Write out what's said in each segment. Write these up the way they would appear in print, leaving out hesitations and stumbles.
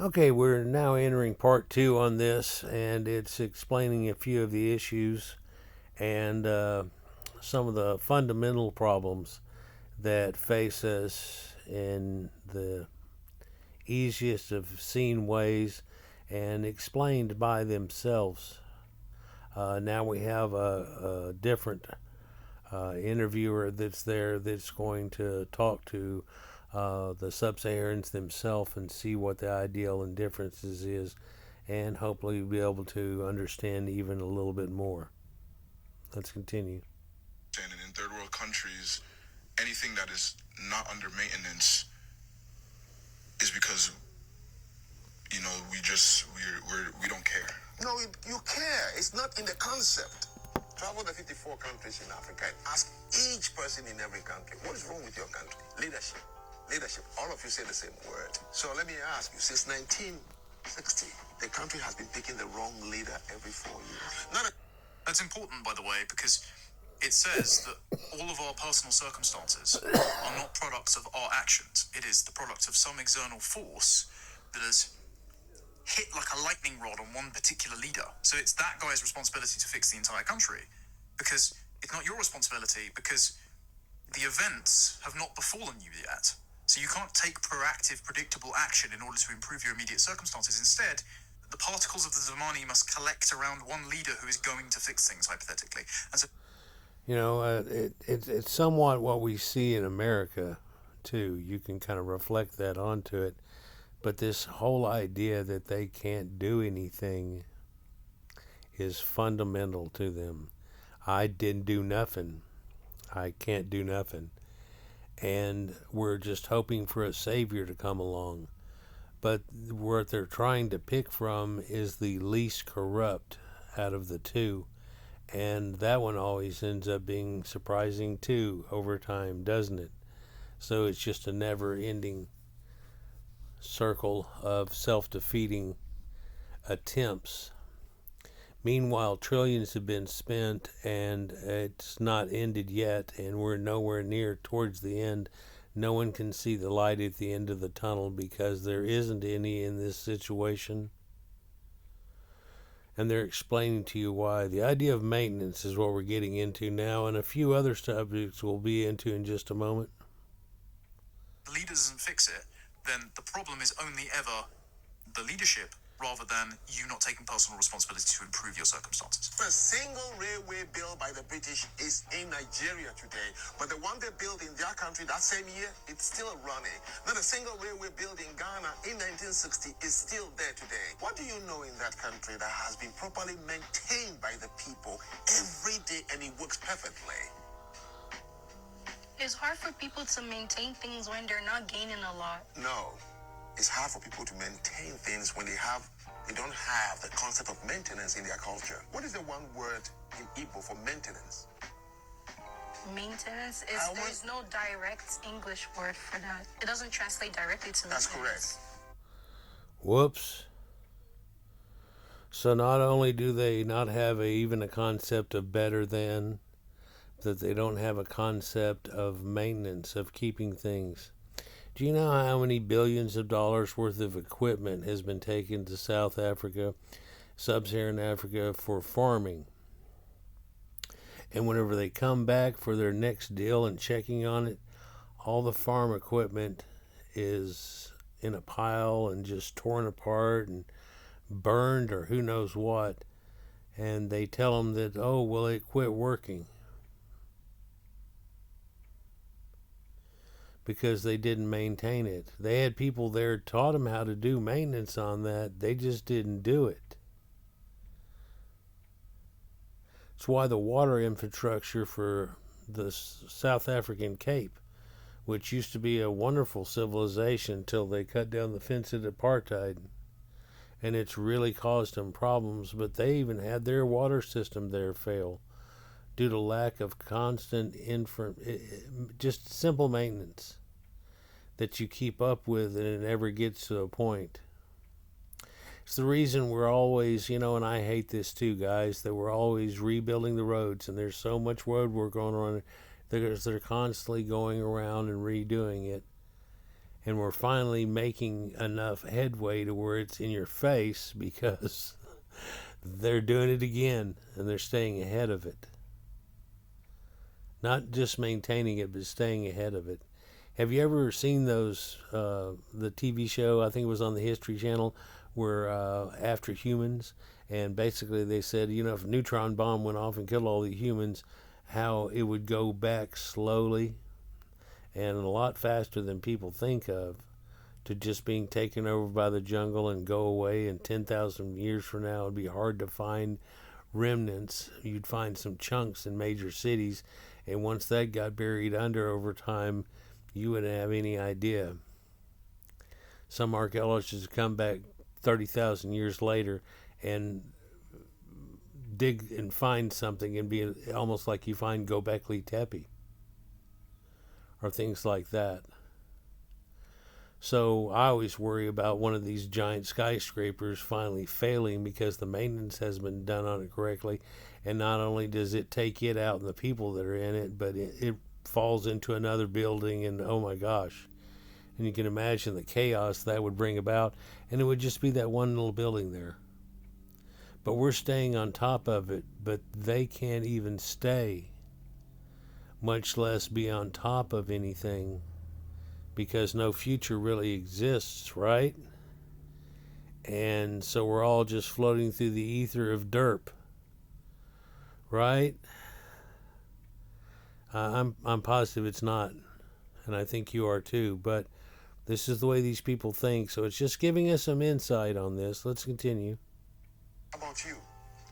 Okay, we're now entering part two on this, and it's explaining a few of the issues and some of the fundamental problems that face us in the easiest of seen ways and explained by themselves. Now we have a different interviewer that's there that's going to talk to the sub-Saharans themselves and see what the ideal and differences is, and hopefully be able to understand even a little bit more. Let's continue. And in third world countries, anything that is not under maintenance is because we don't care. No, you care. It's not in the concept. Travel the 54 countries in Africa and ask each person in every country, what is wrong with your country? Leadership. Leadership. All of you say the same word. So let me ask you, since 1960, the country has been picking the wrong leader every 4 years. That's important, by the way, because it says that all of our personal circumstances are not products of our actions. It is the product of some external force that has hit like a lightning rod on one particular leader. So it's that guy's responsibility to fix the entire country, because it's not your responsibility, because the events have not befallen you yet. So you can't take proactive, predictable action in order to improve your immediate circumstances. Instead, the particles of the Zamani must collect around one leader who is going to fix things, hypothetically. And so, it's somewhat what we see in America, too. You can kind of reflect that onto it. But this whole idea that they can't do anything is fundamental to them. I didn't do nothing. I can't do nothing. And we're just hoping for a savior to come along. But what they're trying to pick from is the least corrupt out of the two. And that one always ends up being surprising too over time, doesn't it? So it's just a never-ending circle of self-defeating attempts. Meanwhile, trillions have been spent and it's not ended yet, and we're nowhere near towards the end. No one can see the light at the end of the tunnel because there isn't any in this situation. And they're explaining to you why. The idea of maintenance is what we're getting into now, and a few other subjects we'll be into in just a moment. the leader doesn't fix it, then the problem is only ever the leadership, rather than you not taking personal responsibility to improve your circumstances. A single railway built by the British is in Nigeria today, but the one they built in their country that same year, it's still running. Not a single railway built in Ghana in 1960 is still there today. What do you know in that country that has been properly maintained by the people every day and it works perfectly? It's hard for people to maintain things when they're not gaining a lot. No. It's hard for people to maintain things when they don't have the concept of maintenance in their culture. What is the one word in Igbo for maintenance? Maintenance is, there's no direct English word for that. It doesn't translate directly to maintenance. That's correct. Whoops. So not only do they not have even a concept of better than, that they don't have a concept of maintenance, of keeping things. Do you know how many billions of dollars worth of equipment has been taken to South Africa, Sub-Saharan Africa, for farming? And whenever they come back for their next deal and checking on it, all the farm equipment is in a pile and just torn apart and burned or who knows what. And they tell them that, oh, well, it quit working, because they didn't maintain it. They had people there taught them how to do maintenance on that. They just didn't do it. It's why the water infrastructure for the South African Cape, which used to be a wonderful civilization until they cut down the fence at apartheid, and it's really caused them problems, but they even had their water system there fail due to lack of constant just simple maintenance that you keep up with, and it never gets to a point. It's the reason we're always, and I hate this too, guys, that we're always rebuilding the roads, and there's so much road work going on because they're constantly going around and redoing it. And we're finally making enough headway to where it's in your face because they're doing it again and they're staying ahead of it. Not just maintaining it, but staying ahead of it. Have you ever seen those, the TV show, I think it was on the History Channel, where After Humans, and basically they said, if a neutron bomb went off and killed all the humans, how it would go back slowly and a lot faster than people think of to just being taken over by the jungle and go away, and 10,000 years from now it'd be hard to find remnants. You'd find some chunks in major cities, and once that got buried under over time, you wouldn't have any idea. Some archaeologists come back 30,000 years later and dig and find something and be almost like you find Göbekli Tepe or things like that. So I always worry about one of these giant skyscrapers finally failing because the maintenance hasn't been done on it correctly, and not only does it take it out and the people that are in it, but it falls into another building, and oh my gosh. And you can imagine the chaos that would bring about, and it would just be that one little building there. But we're staying on top of it, but they can't even stay, much less be on top of anything, because no future really exists, right? And so we're all just floating through the ether of derp, right? I'm positive it's not, and I think you are too, but this is the way these people think, so it's just giving us some insight on this. Let's continue. How about you?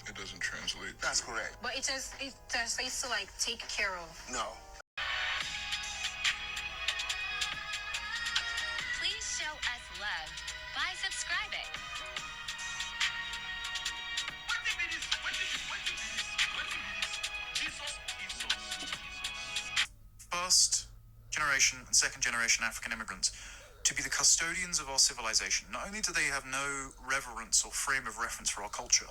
It doesn't translate. That's correct. But it translates to like take care of. No. Please show us love by subscribing. First generation and second generation African immigrants to be the custodians of our civilization. Not only do they have no reverence or frame of reference for our culture,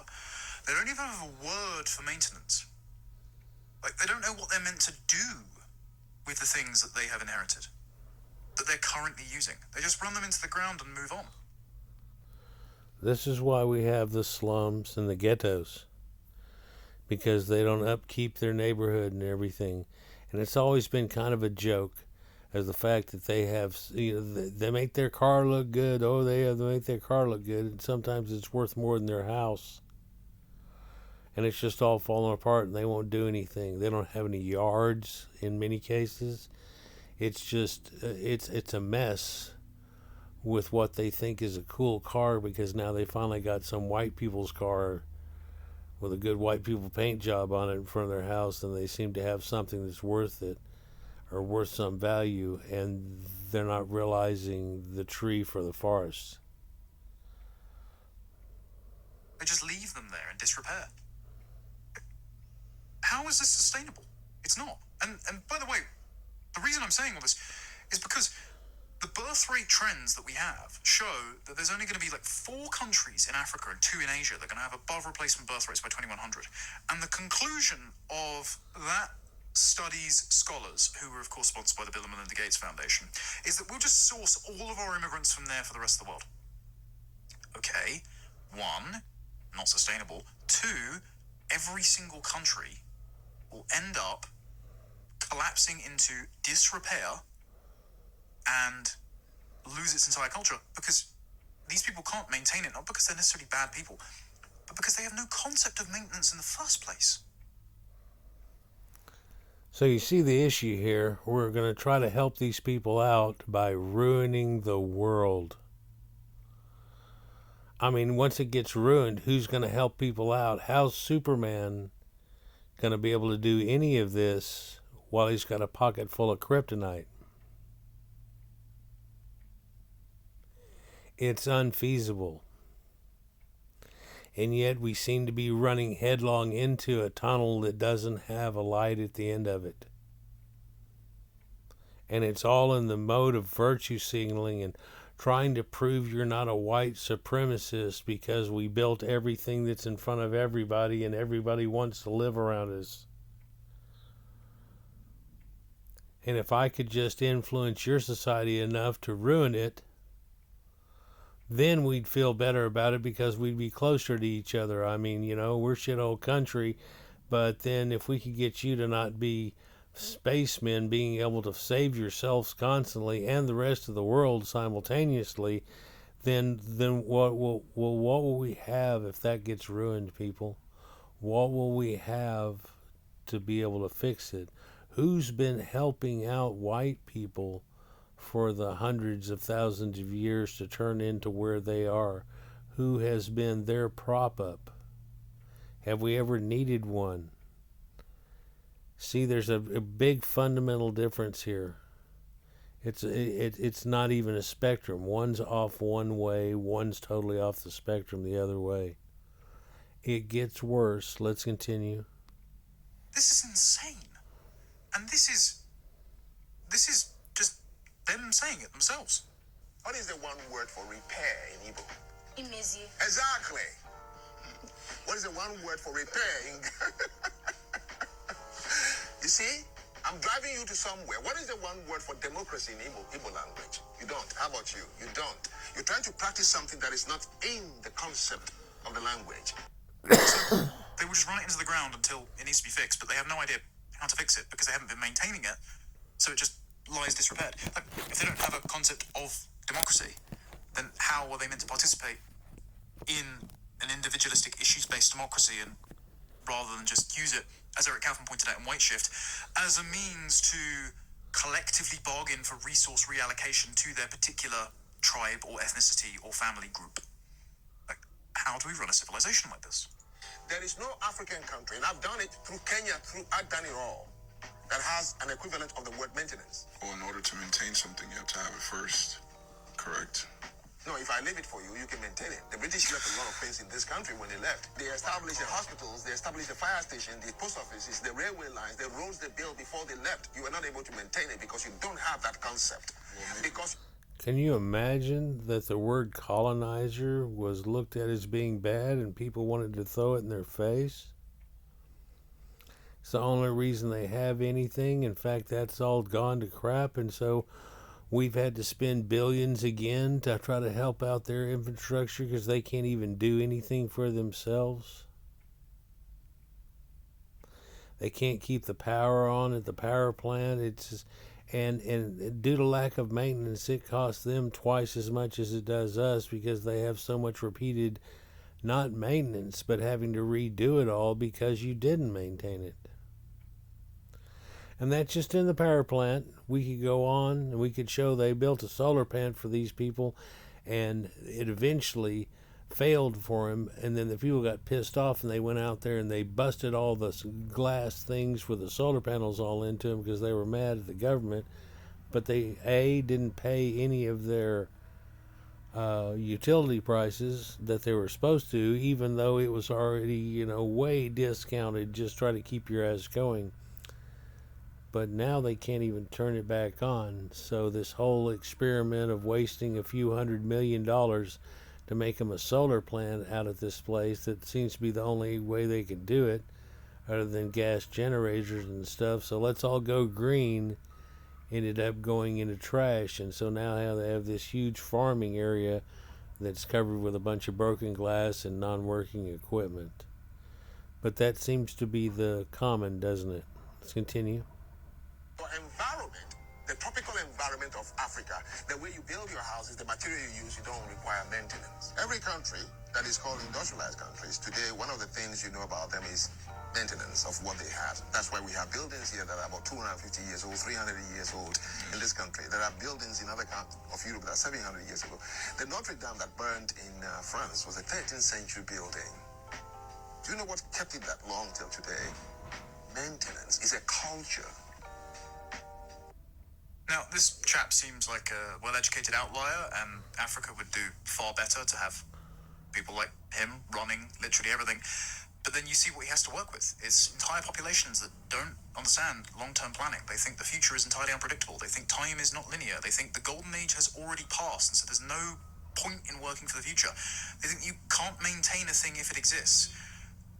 they don't even have a word for maintenance. Like, they don't know what they're meant to do with the things that they have inherited, that they're currently using. They just run them into the ground and move on. This is why we have the slums and the ghettos, because they don't upkeep their neighborhood and everything. And it's always been kind of a joke, as the fact that they have, they make their car look good. Oh, they make their car look good, and sometimes it's worth more than their house. And it's just all falling apart, and they won't do anything. They don't have any yards in many cases. It's just, it's a mess with what they think is a cool car, because now they finally got some white people's car with a good white people paint job on it in front of their house, and they seem to have something that's worth it or worth some value, and they're not realizing the tree for the forest. They just leave them there in disrepair. How is this sustainable? It's not. And by the way, the reason I'm saying all this is because the birth rate trends that we have show that there's only going to be like 4 countries in Africa and 2 in Asia that are going to have above replacement birth rates by 2100. And the conclusion of that study's scholars, who were of course sponsored by the Bill and Melinda Gates Foundation, is that we'll just source all of our immigrants from there for the rest of the world. Okay, 1, not sustainable. 2, every single country will end up collapsing into disrepair and lose its entire culture, because these people can't maintain it, not because they're necessarily bad people, but because they have no concept of maintenance in the first place. So you see the issue here. We're going to try to help these people out by ruining the world. I mean, once it gets ruined, who's going to help people out? How's Superman going to be able to do any of this while he's got a pocket full of kryptonite? It's unfeasible. And yet we seem to be running headlong into a tunnel that doesn't have a light at the end of it. And it's all in the mode of virtue signaling and trying to prove you're not a white supremacist because we built everything that's in front of everybody and everybody wants to live around us. And if I could just influence your society enough to ruin it, then we'd feel better about it because we'd be closer to each other. I mean, we're shithole country, but then if we could get you to not be spacemen, being able to save yourselves constantly and the rest of the world simultaneously, then what will we have if that gets ruined, people? What will we have to be able to fix it? Who's been helping out white people for the hundreds of thousands of years to turn into where they are? Who has been their prop up? Have we ever needed one? See, there's a big fundamental difference here. It's not even a spectrum. One's off one way, one's totally off the spectrum the other way. It gets worse. Let's continue. This is insane. And this is just them saying it themselves. What is the one word for repair in Igbo? Imezi. Exactly. What is the one word for repair in You see, I'm driving you to somewhere. What is the one word for democracy in Igbo language? You don't. How about you? You don't. You're trying to practice something that is not in the concept of the language. So they will just run it into the ground until it needs to be fixed, but they have no idea how to fix it because they haven't been maintaining it. So it just lies disrepaired. Like, if they don't have a concept of democracy, then how are they meant to participate in an individualistic issues-based democracy, and rather than just use it, as Eric Kaufman pointed out in White Shift, as a means to collectively bargain for resource reallocation to their particular tribe or ethnicity or family group? Like, how do we run a civilization like this? There is no African country, and I've done it through Kenya, I've done it all, that has an equivalent of the word maintenance. Well, in order to maintain something, you have to have it first. Correct? No, if I leave it for you, you can maintain it. The British left a lot of things in this country when they left. They established the hospitals, they established the fire station, the post offices, the railway lines, the roads they built before they left. You were not able to maintain it because you don't have that concept. Because Can you imagine that the word colonizer was looked at as being bad and people wanted to throw it in their face? It's the only reason they have anything. In fact, that's all gone to crap, and so we've had to spend billions again to try to help out their infrastructure because they can't even do anything for themselves. They can't keep the power on at the power plant. It's just, and due to lack of maintenance, it costs them twice as much as it does us because they have so much repeated, not maintenance, but having to redo it all because you didn't maintain it. And that's just in the power plant. We could go on and we could show they built a solar plant for these people and it eventually failed for them, and then the people got pissed off and they went out there and they busted all the glass things with the solar panels all into them because they were mad at the government, but they didn't pay any of their utility prices that they were supposed to, even though it was already way discounted. Just try to keep your ass going. But now they can't even turn it back on. So this whole experiment of wasting a few $100 million to make them a solar plant out of this place, that seems to be the only way they could do it, other than gas generators and stuff. So let's all go green, ended up going into trash. And so now they have this huge farming area that's covered with a bunch of broken glass and non-working equipment. But that seems to be the common, doesn't it? Let's continue. Environment, the tropical environment of Africa, the way you build your houses, the material you use, you don't require maintenance. Every country that is called industrialized countries today, one of the things you know about them is maintenance of what they had. That's why we have buildings here that are about 250 years old, 300 years old in this country. There are buildings in other parts of Europe that are 700 years ago. The Notre Dame that burned in France was a 13th century building. Do you know what kept it that long till today? Maintenance is a culture. Now, this chap seems like a well-educated outlier, and Africa would do far better to have people like him running literally everything. But then you see what he has to work with. It's entire populations that don't understand long-term planning. They think the future is entirely unpredictable. They think time is not linear. They think the golden age has already passed, and so there's no point in working for the future. They think you can't maintain a thing if it exists.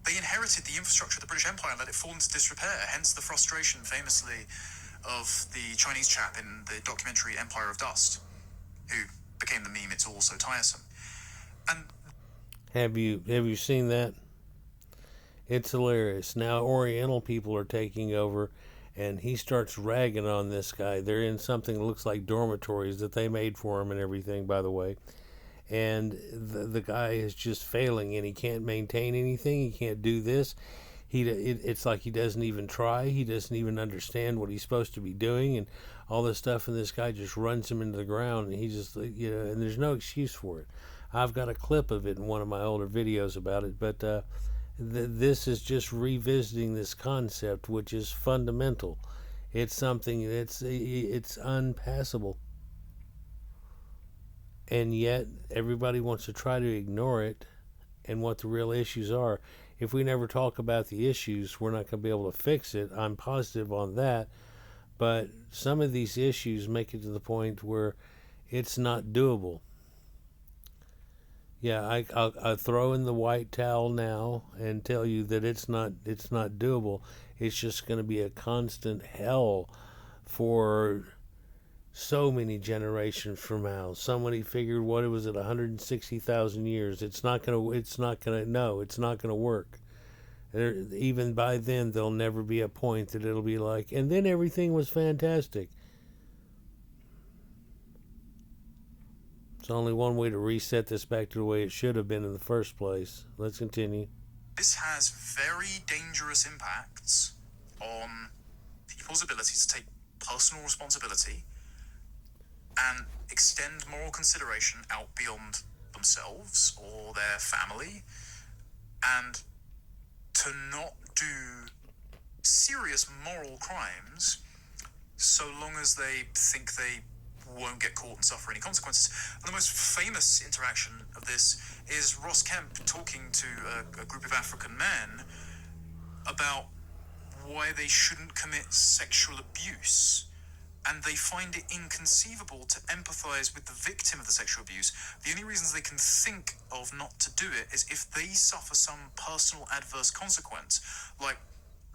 They inherited the infrastructure of the British Empire and let it fall into disrepair, hence the frustration famously of the Chinese chap in the documentary Empire of Dust, who became the meme, "It's all so tiresome." And Have you seen that? It's hilarious. Now Oriental people are taking over, and he starts ragging on this guy. They're in something that looks like dormitories that they made for him and everything, by the way. And the guy is just failing, and he can't maintain anything. He can't do this. It's like he doesn't even try. He doesn't even understand what he's supposed to be doing, and all this stuff. And this guy just runs him into the ground, and he just, and there's no excuse for it. I've got a clip of it in one of my older videos about it, but this is just revisiting this concept, which is fundamental. It's something it's unpassable, and yet everybody wants to try to ignore it and what the real issues are. If we never talk about the issues, we're not going to be able to fix it. I'm positive on that. But some of these issues make it to the point where it's not doable. Yeah, I'll throw in the white towel now and tell you that it's not doable. It's just going to be a constant hell for so many generations from now. Somebody figured, what it was, at 160,000 years. It's not going to work. Even by then, there'll never be a point that it'll be like, and then everything was fantastic. There's only one way to reset this back to the way it should have been in the first place. Let's continue. this has very dangerous impacts on people's ability to take personal responsibility and extend moral consideration out beyond themselves or their family, and to not do serious moral crimes so long as they think they won't get caught and suffer any consequences. And the most famous interaction of this is Ross Kemp talking to a group of African men about why they shouldn't commit sexual abuse. And they find it inconceivable to empathize with the victim of the sexual abuse. The only reasons they can think of not to do it is if they suffer some personal adverse consequence, like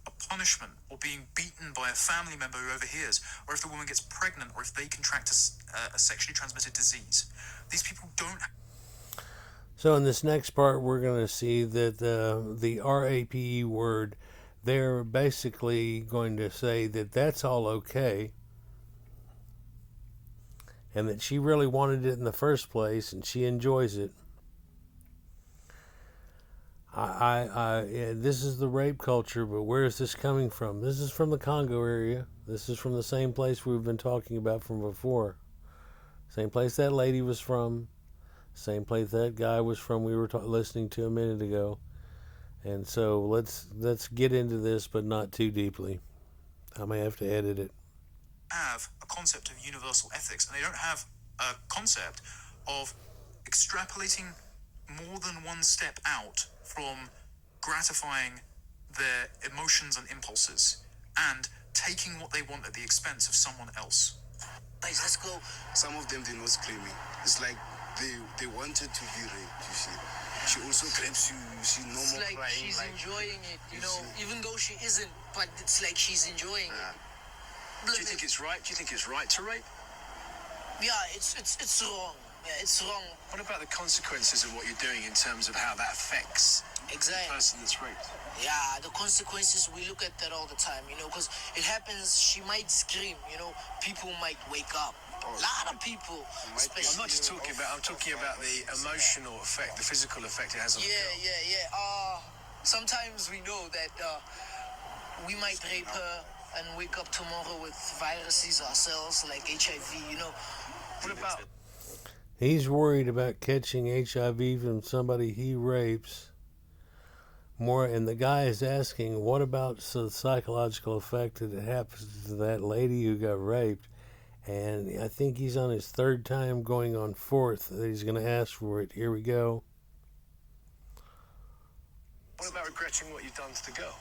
a punishment or being beaten by a family member who overhears, or if the woman gets pregnant, or if they contract a sexually transmitted disease. These people don't. So in this next part, we're going to see that the RAPE word, they're basically going to say that that's all okay, and that she really wanted it in the first place, and she enjoys it. This is the rape culture, but where is this coming from? This is from the Congo area. This is from the same place we've been talking about from before. Same place that lady was from. Same place that guy was from we were listening to a minute ago. And so let's get into this, but not too deeply. I may have to edit it. Have a concept of universal ethics, and they don't have a concept of extrapolating more than one step out from gratifying their emotions and impulses and taking what they want at the expense of someone else. Guys, let's go. Some of them, they're not screaming. It's like they wanted to be raped, you see. She also grabs you see, no it's more like crying. She's enjoying it, you know, see. even though she isn't, but it's like she's enjoying it. Do you think it's right? Do you think it's right to rape? Yeah, it's wrong. Yeah, it's wrong. What about the consequences of what you're doing in terms of how that affects the Exactly. person that's raped? Yeah, the consequences, we look at that all the time, you know, because it happens, she might scream, you know, people might wake up. A lot of people, especially. I'm not just talking about, I'm talking about the emotional effect, the physical effect it has on the girl. Yeah. Sometimes we know that we might rape her and wake up tomorrow with viruses ourselves, like HIV, you know. What about... He's worried about catching HIV from somebody he rapes more, and the guy is asking, what about the psychological effect that happens to that lady who got raped? And I think he's on his third time, going on fourth, that he's going to ask for it. Here we go. What about regretting what you've done to the girl?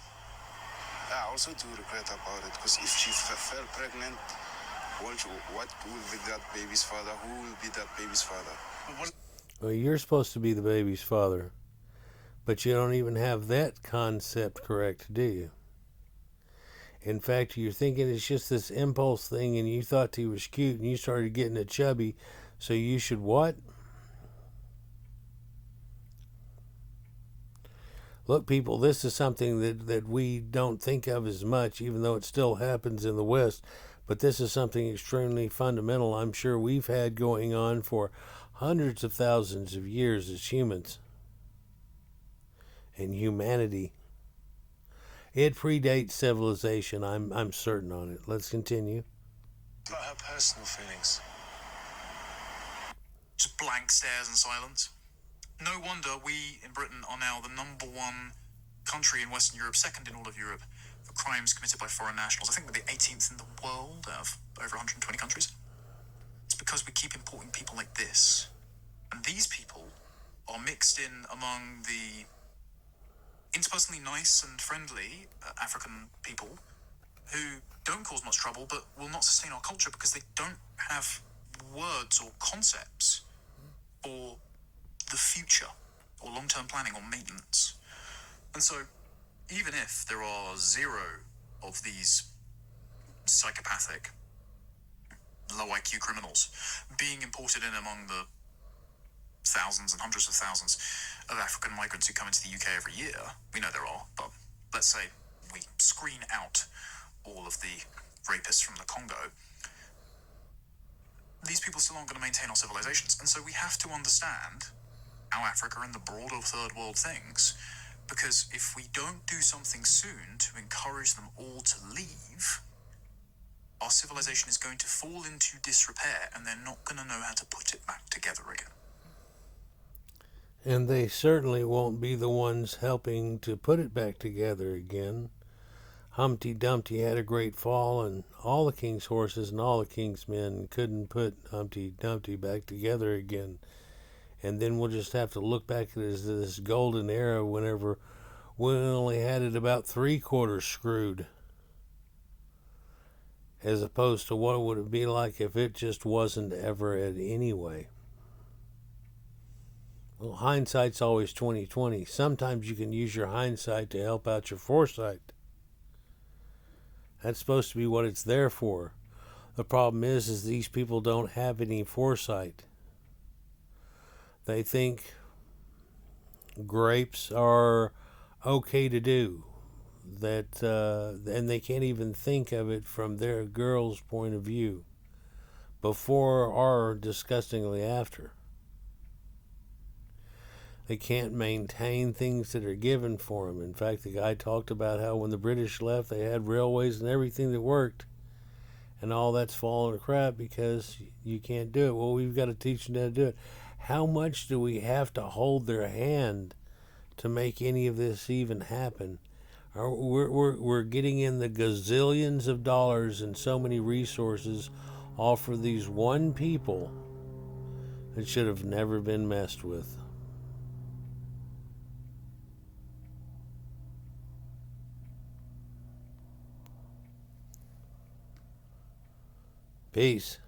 I also do regret about it, because if she fell pregnant, what will be that baby's father? Who will be that baby's father? Well, you're supposed to be the baby's father, but you don't even have that concept correct, do you? In fact, you're thinking it's just this impulse thing and you thought he was cute and you started getting a chubby, so you should what? Look, people, this is something that we don't think of as much, even though it still happens in the West. But this is something extremely fundamental. I'm sure we've had going on for hundreds of thousands of years as humans and humanity. It predates civilization. I'm certain on it. Let's continue. About her personal feelings. Just blank stares and silence. No wonder we in Britain are now the number one country in Western Europe, second in all of Europe, for crimes committed by foreign nationals. I think we're the 18th in the world out of over 120 countries. It's because we keep importing people like this. And these people are mixed in among the interpersonally nice and friendly African people who don't cause much trouble but will not sustain our culture because they don't have words or concepts for the future or long-term planning or maintenance. And so even if there are zero of these psychopathic low IQ criminals being imported in among the thousands and hundreds of thousands of African migrants who come into the UK every year, we know there are, but let's say we screen out all of the rapists from the Congo, these people still aren't going to maintain our civilizations. And so we have to understand how Africa and the broader third world thinks, because if we don't do something soon to encourage them all to leave, our civilization is going to fall into disrepair and they're not going to know how to put it back together again. And they certainly won't be the ones helping to put it back together again. Humpty Dumpty had a great fall, and all the king's horses and all the king's men couldn't put Humpty Dumpty back together again. And then we'll just have to look back at this golden era whenever we only had it about 3/4 screwed, as opposed to what would it be like if it just wasn't ever at anyway. Well, hindsight's always 20/20. Sometimes you can use your hindsight to help out your foresight. That's supposed to be what it's there for. The problem is these people don't have any foresight. They think grapes are okay to do, that and they can't even think of it from their girl's point of view, before or disgustingly after. They can't maintain things that are given for them. In fact, the guy talked about how when the British left, they had railways and everything that worked, and all that's falling to crap because you can't do it. Well, we've got to teach them how to do it. How much do we have to hold their hand to make any of this even happen? We're getting in the gazillions of dollars and so many resources all for these one people that should have never been messed with. Peace.